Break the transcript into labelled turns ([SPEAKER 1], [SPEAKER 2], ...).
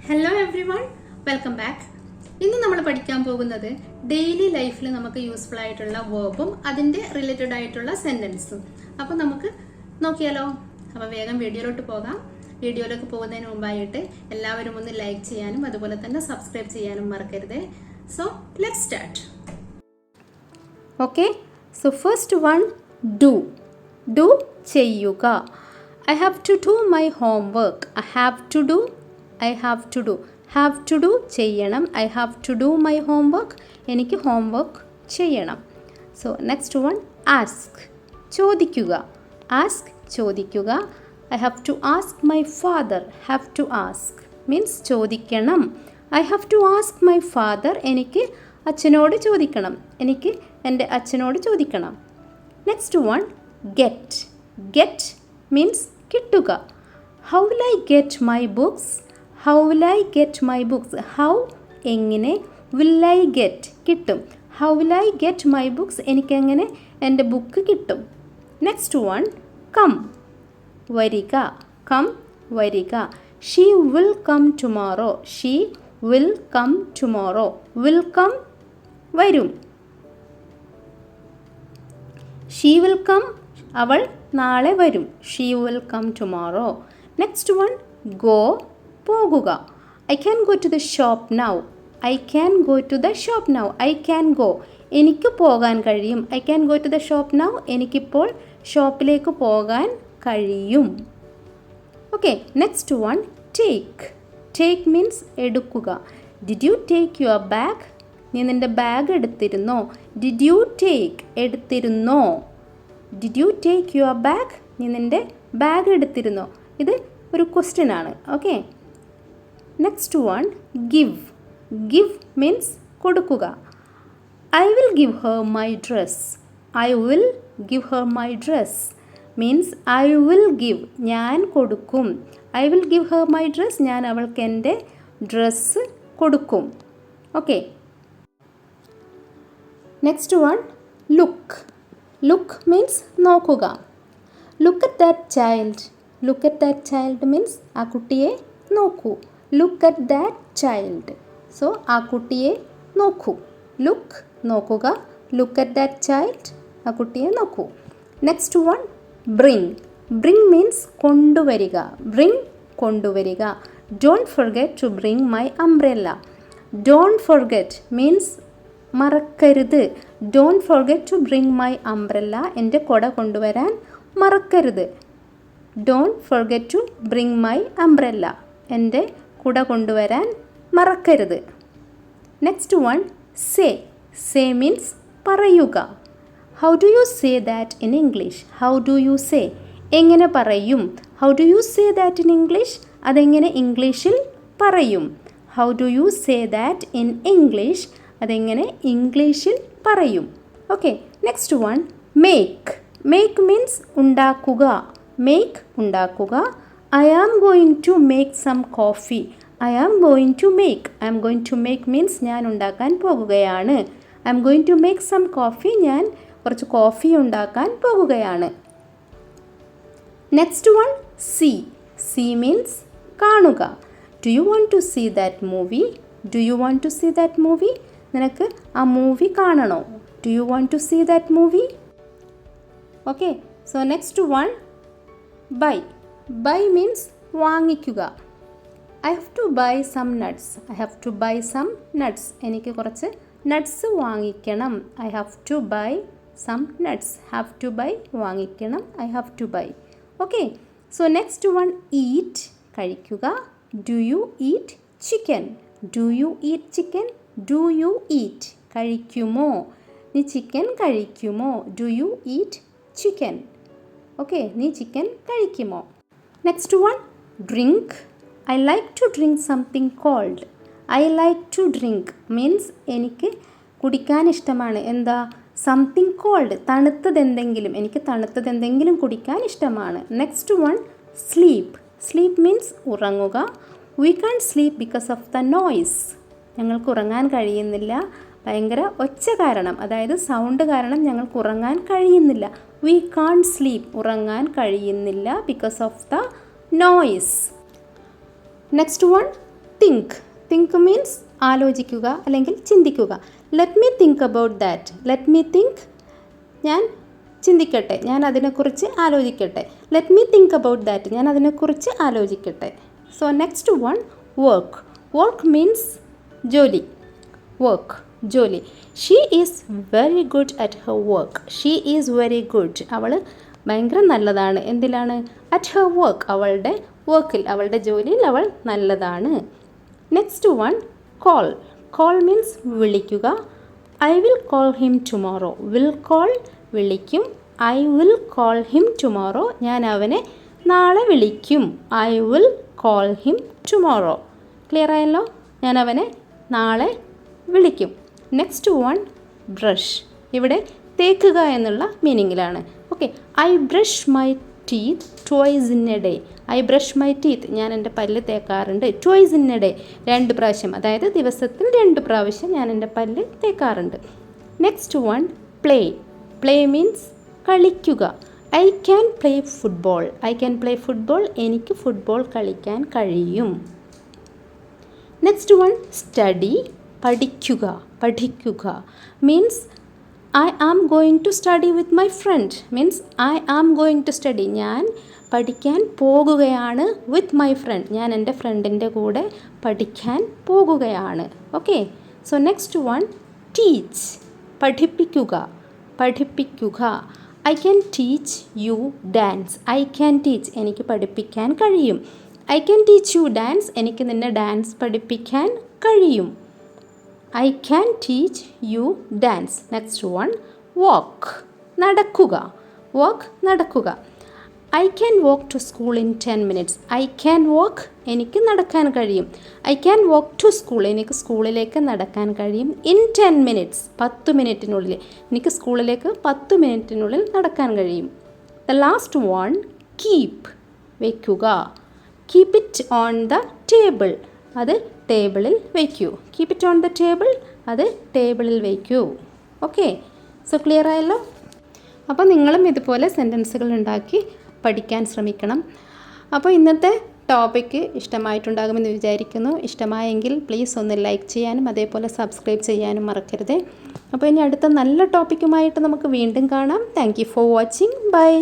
[SPEAKER 1] Hello every one, welcome back. ഇന്ന് നമ്മൾ പഠിക്കാൻ പോകുന്നത് ഡെയിലി ലൈഫിൽ നമുക്ക് യൂസ്ഫുൾ ആയിട്ടുള്ള വേർബും അതിന്റെ റിലേറ്റഡ് ആയിട്ടുള്ള സെന്റൻസും. അപ്പൊ നമുക്ക് നോക്കിയാലോ? അപ്പൊ വേഗം വീഡിയോയിലോട്ട് പോകാം. വീഡിയോയിലേക്ക് പോകുന്നതിന് മുമ്പായിട്ട് എല്ലാവരും ഒന്ന് ലൈക്ക് ചെയ്യാനും അതുപോലെ തന്നെ സബ്സ്ക്രൈബ് ചെയ്യാനും മറക്കരുത്. So let's start. Okay, so first one, do. Do ചെയ്യുക. I have to do my homework. I have to do. Have to do ചെയ്യണം. I have to do my homework. എനിക്ക് homework ചെയ്യണം. So next one, ask. ചോദിക്കുക. Ask ചോദിക്കുക. I have to ask my father. Have to ask means ചോദിക്കണം. I have to ask my father. എനിക്ക് അച്ഛനോട് ചോദിക്കണം. എനിക്ക് എൻ്റെ അച്ഛനോട് ചോദിക്കണം. Next one, get. Get means കിട്ടുക. How will I get my books? How will I get my books? How എങ്ങനെ, will I get കിട്ടും. How will I get my books? എനിക്കെങ്ങനെ എൻ്റെ ബുക്ക് കിട്ടും. Next one, come. വരിക. come വരിക. She will come tomorrow. She will come tomorrow. will come വരും. She will come അവൾ നാളെ വരും. She will come tomorrow. Next one, go. പോകുക. I can go to the shop now. I can go to the shop now. I can go. എനിക്ക് പോകാൻ കഴിയും. I can go to the shop now. എനിക്കിപ്പോൾ ഷോപ്പിലേക്ക് പോകാൻ കഴിയും. Okay, next one, take. Take means എടുക്കുക. Did you take your bag? നീ നിൻ്റെ ബാഗ് എടുത്തിരുന്നോ? Did you take എടുത്തിരുന്നോ? Did you take your bag? നീ നിൻ്റെ ബാഗ് എടുത്തിരുന്നോ? ഇത് ഒരു ക്വസ്റ്റ്യൻ ആണ്. Okay, next one, give. give means കൊടുക്കുക. I will give her my dress. I will give her my dress means I will give ഞാൻ കൊടുക്കും. I will give her my dress ഞാൻ അവൾക്ക് എൻ്റെ ഡ്രസ്സ് കൊടുക്കും. Okay, next one, look. look means നോക്കുക. look at that child. look at that child means ആ കുട്ടിയെ നോക്കൂ. look at that child. so ആ കുട്ടിയെ നോക്കൂ. look നോക്കുക. look at that child ആ കുട്ടിയെ നോക്കൂ. next one, bring. bring means കൊണ്ടുവരിക. bring കൊണ്ടുവരിക. don't forget to bring my umbrella. don't forget means മറക്കരുത്. Don't forget to bring my umbrella. എൻ്റെ കുട കൊണ്ടുവരാൻ മറക്കരുത്. Don't forget to bring my umbrella. എൻ്റെ കുട കൊണ്ടുവരാൻ മറക്കരുത്. Next one, say. Say means പറയുക. How do you say that in English? How do you say എങ്ങനെ പറയും? How do you say that in English അതെങ്ങനെ ഇംഗ്ലീഷിൽ പറയും? How do you say that in English അതെങ്ങനെ ഇംഗ്ലീഷിൽ പറയും? Okay, next one, make. Make means ഉണ്ടാക്കുക. Make ഉണ്ടാക്കുക. I am going to make some coffee. I am going to make. I am going to make means ഞാൻ ഉണ്ടാക്കാൻ പോകുകയാണ്. I am going to make some coffee ഞാൻ കുറച്ച് coffee ഉണ്ടാക്കാൻ പോകുകയാണ്. Next one, see. See means കാണുക. Do you want to see that movie? Do you want to see that movie? നിനക്ക് ആ മൂവി കാണണോ? Do you want to see that movie? Okay, so next one, by. Buy means വാങ്ങിക്കുക. I have to buy some nuts. I have to buy some nuts. എനിക്ക് കുറച്ച് nuts വാങ്ങിക്കണം. I have to buy some nuts. Have to buy വാങ്ങിക്കണം. I have to buy. Okay, so next one, eat. കഴിക്കുക. Do you eat chicken? Do you eat chicken? Do you eat കഴിക്കുമോ? നീ chicken കഴിക്കുമോ? Do you eat chicken? Okay, നീ chicken കഴിക്കുമോ? Next one, drink. I like to drink something cold. I like to drink means എനിക്ക് കുടിക്കാൻ ഇഷ്ടമാണ്. എന്താ? Something cold തണുത്തതെന്തെങ്കിലും. എനിക്ക് തണുത്തതെന്തെങ്കിലും കുടിക്കാൻ ഇഷ്ടമാണ്. Next one, sleep. Sleep means ഉറങ്ങുക. We can't sleep because of the noise. ഞങ്ങൾക്ക് ഉറങ്ങാൻ കഴിയുന്നില്ല, ഭയങ്കര ഒച്ച കാരണം, അതായത് സൗണ്ട് കാരണം ഞങ്ങൾക്ക് ഉറങ്ങാൻ കഴിയുന്നില്ല. വി കാൺ സ്ലീപ്പ് ഉറങ്ങാൻ കഴിയുന്നില്ല because of the noise. Next one, think means ആലോചിക്കുക അല്ലെങ്കിൽ ചിന്തിക്കുക. Let me think about that. Let me think, ഞാൻ ചിന്തിക്കട്ടെ, ഞാൻ അതിനെക്കുറിച്ച് ആലോചിക്കട്ടെ. Let me think about that, ഞാൻ അതിനെക്കുറിച്ച് ആലോചിക്കട്ടെ. So next one, work means ജോലി. ജോലി. She is very good at her work. She is very good, അവൾ ഭയങ്കര നല്ലതാണ്. എന്തിലാണ്? അറ്റ് ഹർ വർക്ക്, അവളുടെ വർക്കിൽ, അവളുടെ ജോലിയിൽ അവൾ നല്ലതാണ്. നെക്സ്റ്റ് വൺ, കോൾ മീൻസ് വിളിക്കുക. I will call him tomorrow. Will call വിളിക്കും. I will call him tomorrow, ഞാൻ അവനെ നാളെ വിളിക്കും. I will call him tomorrow. Clear ആയല്ലോ? ഞാൻ അവനെ നാളെ വിളിക്കും. Next one, brush. ഇവിടെ തേക്കുക എന്നുള്ള മീനിങ്ങിലാണ്. Okay. I brush my teeth twice in a day. I brush my teeth, ഞാൻ എൻ്റെ പല്ല് തേക്കാറുണ്ട്. ട്വൈസ് ഇൻ എ ഡേ, 2 പ്രാവശ്യം, അതായത് ദിവസത്തിൽ 2 പ്രാവശ്യം ഞാൻ എൻ്റെ പല്ല് തേക്കാറുണ്ട്. നെക്സ്റ്റ് വൺ, പ്ലേ മീൻസ് കളിക്കുക. I can play football. എനിക്ക് ഫുട്ബോൾ കളിക്കാൻ കഴിയും. Next one, study. പഠിക്കുക means I am going to study with my friend. Means I am going to study, ഞാൻ പഠിക്കാൻ പോകുകയാണ്. വിത്ത് മൈ ഫ്രണ്ട്, ഞാൻ എൻ്റെ ഫ്രണ്ടിൻ്റെ കൂടെ പഠിക്കാൻ പോകുകയാണ്. Okay. So next one, teach. പഠിപ്പിക്കുക. I can teach you dance. I can teach, എനിക്ക് പഠിപ്പിക്കാൻ കഴിയും. I can teach you dance, എനിക്ക് നിന്നെ ഡാൻസ് പഠിപ്പിക്കാൻ കഴിയും. I can teach you dance. Next one, walk. നടക്കുക. I can walk to school in 10 minutes. I can walk, എനിക്ക് നടക്കാൻ കഴിയും. I can walk to school, എനിക്ക് സ്കൂളിലേക്ക് നടക്കാൻ കഴിയും. ഇൻ 10 മിനിറ്റ്സ്, 10 മിനിറ്റിനുള്ളിൽ, എനിക്ക് സ്കൂളിലേക്ക് 10 മിനിറ്റിനുള്ളിൽ നടക്കാൻ കഴിയും. The last one, keep. വയ്ക്കുക. Keep it on the table, അത് ടേബിളിൽ വയ്ക്കൂ. Keep it on the table, അത് ടേബിളിൽ വയ്ക്കൂ. ഓക്കെ. സോ ക്ലിയർ ആയല്ലോ? അപ്പോൾ നിങ്ങളും ഇതുപോലെ സെൻറ്റൻസുകൾ ഉണ്ടാക്കി പഠിക്കാൻ ശ്രമിക്കണം. അപ്പോൾ ഇന്നത്തെ ടോപ്പിക്ക് ഇഷ്ടമായിട്ടുണ്ടാകുമെന്ന് വിചാരിക്കുന്നു. ഇഷ്ടമായെങ്കിൽ പ്ലീസ് ഒന്ന് ലൈക്ക് ചെയ്യാനും അതേപോലെ സബ്സ്ക്രൈബ് ചെയ്യാനും മറക്കരുത്. അപ്പോൾ ഇനി അടുത്ത നല്ല ടോപ്പിക്കുമായിട്ട് നമുക്ക് വീണ്ടും കാണാം. Thank you for watching. By.